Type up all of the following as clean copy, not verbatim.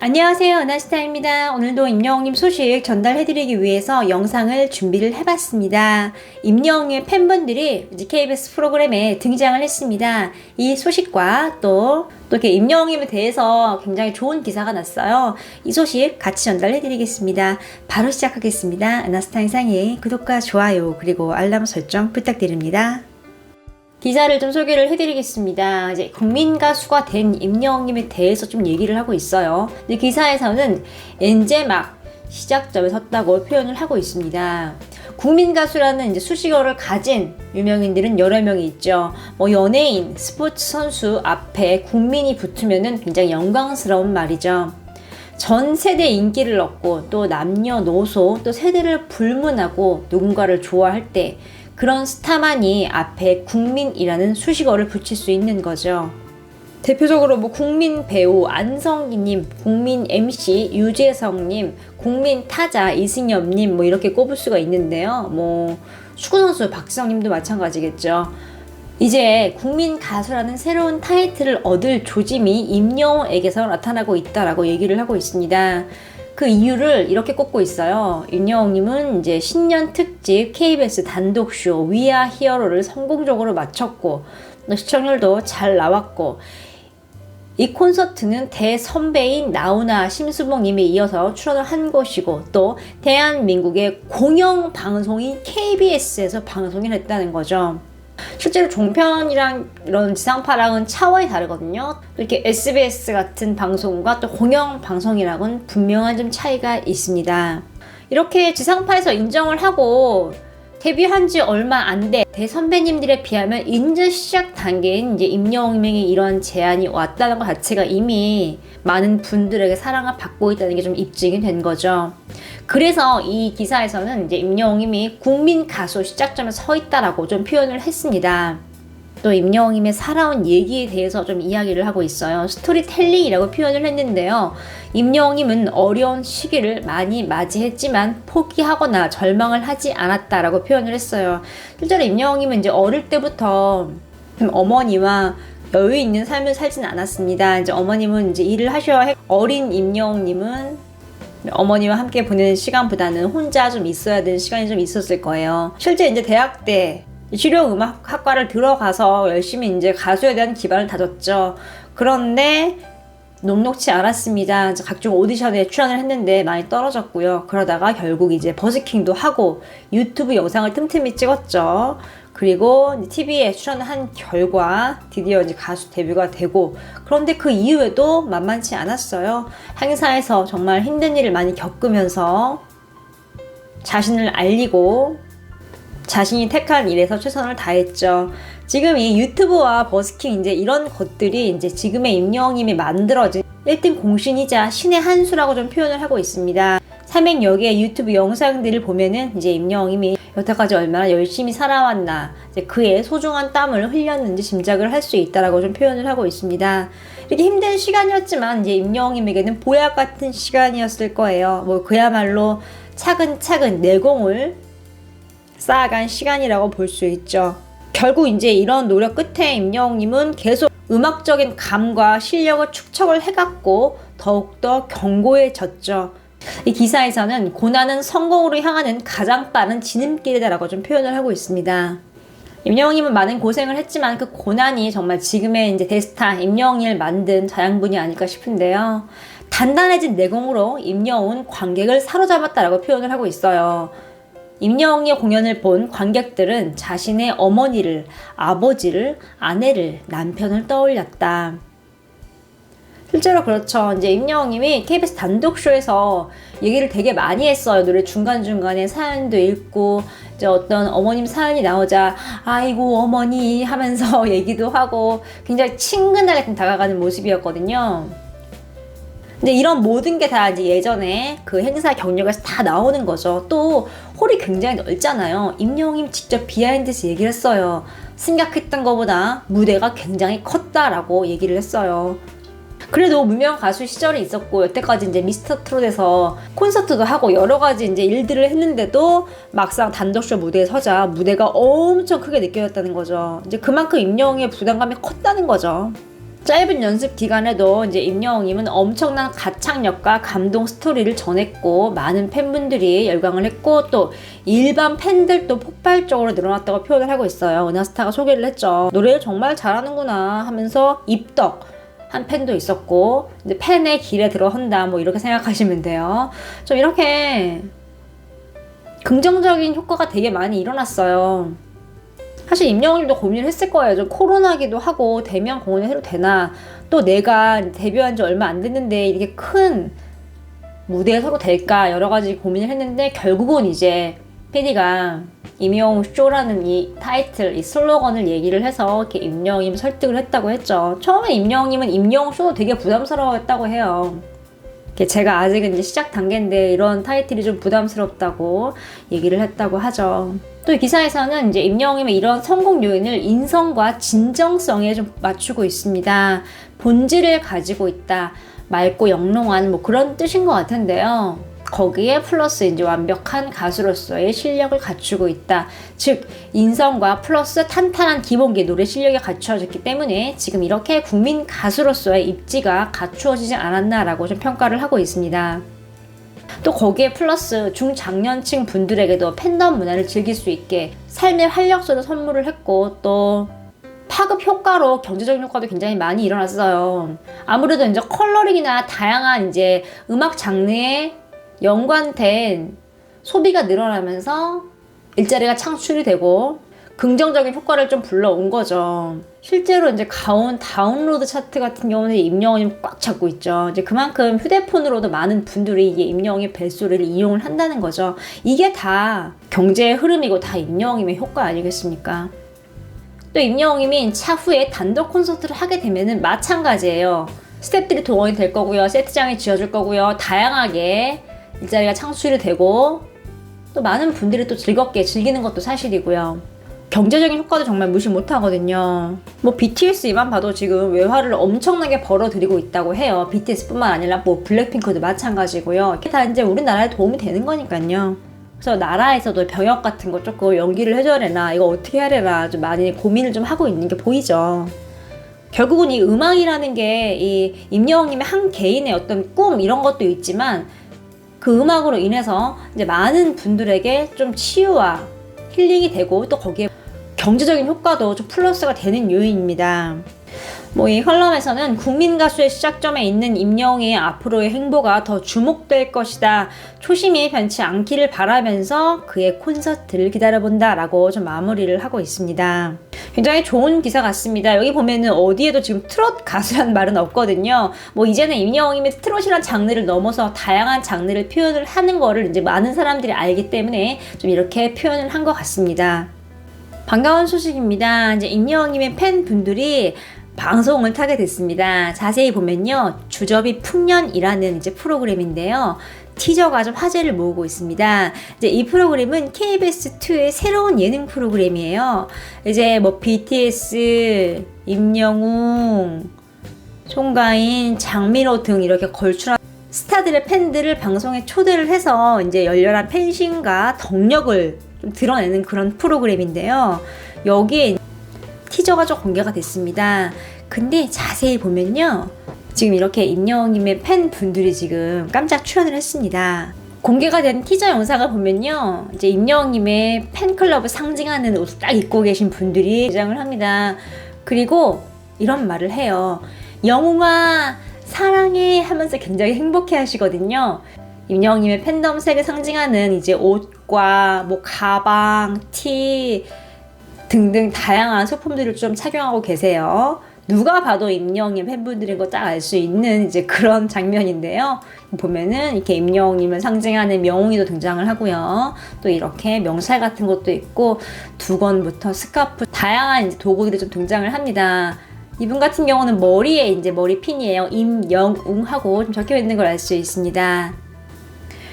안녕하세요, 은하스타입니다. 오늘도 임영웅님 소식 전달해드리기 위해서 영상을 준비를 해봤습니다. 임영웅의 팬분들이 이제 KBS 프로그램에 등장을 했습니다. 이 소식과 또 이렇게 임영웅님에 대해서 굉장히 좋은 기사가 났어요. 이 소식 같이 전달해드리겠습니다. 바로 시작하겠습니다. 은하스타 영상에 구독과 좋아요 그리고 알람 설정 부탁드립니다. 기사를 좀 소개를 해드리겠습니다. 이제 국민 가수가 된 임영웅님에 대해서 좀 얘기를 하고 있어요. 근데 기사에서는 이제 막 시작점에 섰다고 표현을 하고 있습니다. 국민 가수라는 이제 수식어를 가진 유명인들은 여러 명이 있죠. 뭐 연예인, 스포츠 선수 앞에 국민이 붙으면은 굉장히 영광스러운 말이죠. 전 세대 인기를 얻고 또 남녀노소 또 세대를 불문하고 누군가를 좋아할 때 그런 스타만이 앞에 국민이라는 수식어를 붙일 수 있는 거죠. 대표적으로 뭐 국민 배우 안성기님, 국민 MC 유재석님, 국민 타자 이승엽님 뭐 이렇게 꼽을 수가 있는데요. 뭐 축구선수 박지성님도 마찬가지겠죠. 이제 국민 가수라는 새로운 타이틀을 얻을 조짐이 임영웅에게서 나타나고 있다라고 얘기를 하고 있습니다. 그 이유를 이렇게 꼽고 있어요. 임영웅님은 이제 신년 특집 KBS 단독쇼 We Are Hero를 성공적으로 마쳤고 시청률도 잘 나왔고 이 콘서트는 대선배인 나훈아, 심수봉님에 이어서 출연을 한 것이고 또 대한민국의 공영방송인 KBS에서 방송을 했다는 거죠. 실제로 종편이랑 이런 지상파랑은 차원이 다르거든요. 이렇게 SBS 같은 방송과 또 공영방송이랑은 분명한 좀 차이가 있습니다. 이렇게 지상파에서 인정을 하고 데뷔한 지 얼마 안 돼 대선배님들에 비하면 인제 시작 단계인 이제 임영웅의 이런 제안이 왔다는 것 자체가 이미 많은 분들에게 사랑을 받고 있다는 게 좀 입증이 된 거죠. 그래서 이 기사에서는 이제 임영웅님이 국민 가수 시작점에 서 있다라고 좀 표현을 했습니다. 또 임영웅님의 살아온 얘기에 대해서 좀 이야기를 하고 있어요. 스토리텔링이라고 표현을 했는데요. 임영웅님은 어려운 시기를 많이 맞이했지만 포기하거나 절망을 하지 않았다라고 표현을 했어요. 실제로 임영웅님은 이제 어릴 때부터 어머니와 여유 있는 삶을 살진 않았습니다. 이제 어머님은 이제 일을 하셔야 해. 어린 임영웅님은 어머니와 함께 보내는 시간보다는 혼자 좀 있어야 되는 시간이 좀 있었을 거예요. 실제 이제 대학 때 실용음악학과를 들어가서 열심히 이제 가수에 대한 기반을 다졌죠. 그런데 녹록치 않았습니다. 각종 오디션에 출연을 했는데 많이 떨어졌고요. 그러다가 결국 이제 버스킹도 하고 유튜브 영상을 틈틈이 찍었죠. 그리고 TV에 출연을 한 결과 드디어 이제 가수 데뷔가 되고, 그런데 그 이후에도 만만치 않았어요. 행사에서 정말 힘든 일을 많이 겪으면서 자신을 알리고 자신이 택한 일에서 최선을 다했죠. 지금 이 유튜브와 버스킹 이제 이런 것들이 이제 지금의 임영웅님이 만들어진 1등 공신이자 신의 한 수라고 좀 표현을 하고 있습니다. 300여 개의 유튜브 영상들을 보면은 이제 임영웅님이 여태까지 얼마나 열심히 살아왔나, 이제 그의 소중한 땀을 흘렸는지 짐작을 할 수 있다라고 좀 표현을 하고 있습니다. 이렇게 힘든 시간이었지만 이제 임영웅님에게는 보약 같은 시간이었을 거예요. 뭐 그야말로 차근차근 내공을 쌓아간 시간이라고 볼 수 있죠. 결국 이제 이런 노력 끝에 임영웅님은 계속 음악적인 감과 실력을 축적을 해갔고 더욱더 견고해졌죠. 이 기사에서는 고난은 성공으로 향하는 가장 빠른 지름길이다라고 좀 표현을 하고 있습니다. 임영웅님은 많은 고생을 했지만 그 고난이 정말 지금의 이제 대스타 임영웅을 만든 자양분이 아닐까 싶은데요. 단단해진 내공으로 임영웅은 관객을 사로잡았다라고 표현을 하고 있어요. 임영웅의 공연을 본 관객들은 자신의 어머니를, 아버지를, 아내를, 남편을 떠올렸다. 실제로 그렇죠. 이제 임영웅님이 KBS 단독쇼에서 얘기를 되게 많이 했어요. 노래 중간중간에 사연도 읽고, 이제 어떤 어머님 사연이 나오자, 아이고, 어머니 하면서 얘기도 하고, 굉장히 친근하게 좀 다가가는 모습이었거든요. 근데 이런 모든 게 다 이제 예전에 그 행사 경력에서 다 나오는 거죠. 또 홀이 굉장히 넓잖아요. 임영웅님 직접 비하인드에서 얘기를 했어요. 생각했던 것보다 무대가 굉장히 컸다라고 얘기를 했어요. 그래도 무명 가수 시절이 있었고 여태까지 이제 미스터 트롯에서 콘서트도 하고 여러 가지 이제 일들을 했는데도 막상 단독쇼 무대에 서자 무대가 엄청 크게 느껴졌다는 거죠. 이제 그만큼 임영웅의 부담감이 컸다는 거죠. 짧은 연습 기간에도 이제 임영웅님은 엄청난 가창력과 감동 스토리를 전했고 많은 팬분들이 열광을 했고 또 일반 팬들도 폭발적으로 늘어났다고 표현을 하고 있어요. 은하스타가 소개를 했죠. 노래를 정말 잘하는구나 하면서 입덕 한 팬도 있었고 이제 팬의 길에 들어선다 뭐 이렇게 생각하시면 돼요. 좀 이렇게 긍정적인 효과가 되게 많이 일어났어요. 사실 임영웅님도 고민을 했을 거예요. 좀 코로나기도 하고 대면 공연을 해도 되나, 또 내가 데뷔한 지 얼마 안 됐는데 이렇게 큰 무대에 서도 될까, 여러 가지 고민을 했는데 결국은 이제 PD가 임영웅 쇼라는 이 타이틀, 이 슬로건을 얘기를 해서 이렇게 임영웅님 설득을 했다고 했죠. 처음에 임영웅님은 임영웅 쇼도 되게 부담스러워했다고 해요. 제가 아직은 이제 시작 단계인데 이런 타이틀이 좀 부담스럽다고 얘기를 했다고 하죠. 또 이 기사에서는 이제 임영웅님의 이런 성공 요인을 인성과 진정성에 좀 맞추고 있습니다. 본질을 가지고 있다. 맑고 영롱한 뭐 그런 뜻인 것 같은데요. 거기에 플러스 이제 완벽한 가수로서의 실력을 갖추고 있다. 즉 인성과 플러스 탄탄한 기본기 노래 실력이 갖추어졌기 때문에 지금 이렇게 국민 가수로서의 입지가 갖추어지지 않았나라고 좀 평가를 하고 있습니다. 또 거기에 플러스 중장년층 분들에게도 팬덤 문화를 즐길 수 있게 삶의 활력소를 선물을 했고 또 파급 효과로 경제적인 효과도 굉장히 많이 일어났어요. 아무래도 이제 컬러링이나 다양한 이제 음악 장르에 연관된 소비가 늘어나면서 일자리가 창출이 되고 긍정적인 효과를 좀 불러온 거죠. 실제로 이제 가온 다운로드 차트 같은 경우는 임영웅이 꽉 잡고 있죠. 이제 그만큼 휴대폰으로도 많은 분들이 이게 임영웅의 벨소리를 이용을 한다는 거죠. 이게 다 경제의 흐름이고 다 임영웅의 효과 아니겠습니까? 또 임영웅님이 차후에 단독 콘서트를 하게 되면은 마찬가지예요. 스태프들이 동원이 될 거고요. 세트장이 지어줄 거고요. 다양하게 일자리가 창출이 되고 또 많은 분들이 또 즐겁게 즐기는 것도 사실이고요. 경제적인 효과도 정말 무시 못하거든요. 뭐 BTS만 봐도 지금 외화를 엄청나게 벌어들이고 있다고 해요. BTS뿐만 아니라 뭐 블랙핑크도 마찬가지고요. 이게 다 이제 우리나라에 도움이 되는 거니까요. 그래서 나라에서도 병역 같은 거 조금 연기를 해줘야 되나, 이거 어떻게 해야 되나 좀 많이 고민을 좀 하고 있는 게 보이죠. 결국은 이 음악이라는 게 이 임영웅님의 한 개인의 어떤 꿈 이런 것도 있지만 그 음악으로 인해서 이제 많은 분들에게 좀 치유와 힐링이 되고 또 거기에 경제적인 효과도 좀 플러스가 되는 요인입니다. 뭐 이 컬럼에서는 국민 가수의 시작점에 있는 임영웅의 앞으로의 행보가 더 주목될 것이다. 초심이 변치 않기를 바라면서 그의 콘서트를 기다려본다 라고 좀 마무리를 하고 있습니다. 굉장히 좋은 기사 같습니다. 여기 보면은 어디에도 지금 트롯 가수라는 말은 없거든요. 뭐 이제는 임영웅님이 트롯이란 장르를 넘어서 다양한 장르를 표현을 하는 거를 이제 많은 사람들이 알기 때문에 좀 이렇게 표현을 한 것 같습니다. 반가운 소식입니다. 이제 임영웅님의 팬분들이 방송을 타게 됐습니다. 자세히 보면요, 주접이 풍년이라는 이제 프로그램인데요. 티저가 좀 화제를 모으고 있습니다. 이제 이 프로그램은 KBS2의 새로운 예능 프로그램이에요. 이제 뭐 BTS, 임영웅, 송가인, 장민호 등 이렇게 걸출한 스타들의 팬들을 방송에 초대를 해서 이제 열렬한 팬심과 덕력을 좀 드러내는 그런 프로그램인데요. 여기에 티저가 좀 공개가 됐습니다. 근데 자세히 보면요, 지금 이렇게 임영웅님의 팬분들이 지금 깜짝 출연을 했습니다. 공개가 된 티저 영상을 보면요, 이제 임영웅님의 팬클럽을 상징하는 옷을 딱 입고 계신 분들이 등장을 합니다. 그리고 이런 말을 해요. 영웅아 사랑해 하면서 굉장히 행복해 하시거든요. 임영웅님의 팬덤색을 상징하는 이제 옷과 뭐 가방, 티 등등 다양한 소품들을 좀 착용하고 계세요. 누가 봐도 임영웅님 팬분들인 거 딱 알 수 있는 이제 그런 장면인데요. 보면은 이렇게 임영웅님을 상징하는 명웅이도 등장을 하고요. 또 이렇게 명찰 같은 것도 있고 두건부터 스카프, 다양한 이제 도구들이 좀 등장을 합니다. 이분 같은 경우는 머리에 이제 머리핀이에요. 임영웅하고 좀 적혀 있는 걸 알 수 있습니다.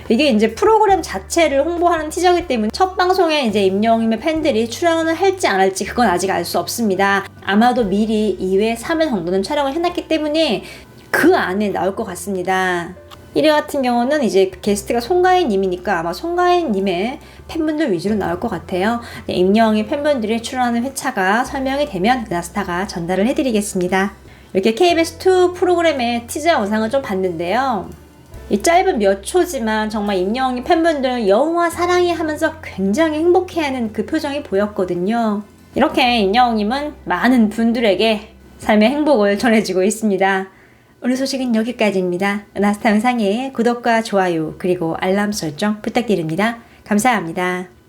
이게 이제 프로그램 자체를 홍보하는 티저이기 때문에 첫 방송에 이제 임영웅님의 팬들이 출연을 할지 안 할지 그건 아직 알 수 없습니다. 아마도 미리 2회, 3회 정도는 촬영을 해놨기 때문에 그 안에 나올 것 같습니다. 1회 같은 경우는 이제 게스트가 송가인님이니까 아마 송가인님의 팬분들 위주로 나올 것 같아요. 임영웅의 팬분들이 출연하는 회차가 설명이 되면 은하스타가 전달을 해드리겠습니다. 이렇게 KBS2 프로그램의 티저 영상을 좀 봤는데요. 이 짧은 몇 초지만 정말 임영웅 팬분들은 여우와 사랑해 하면서 굉장히 행복해하는 그 표정이 보였거든요. 이렇게 임영웅님은 많은 분들에게 삶의 행복을 전해주고 있습니다. 오늘 소식은 여기까지입니다. 은하스타 영상에 구독과 좋아요 그리고 알람 설정 부탁드립니다. 감사합니다.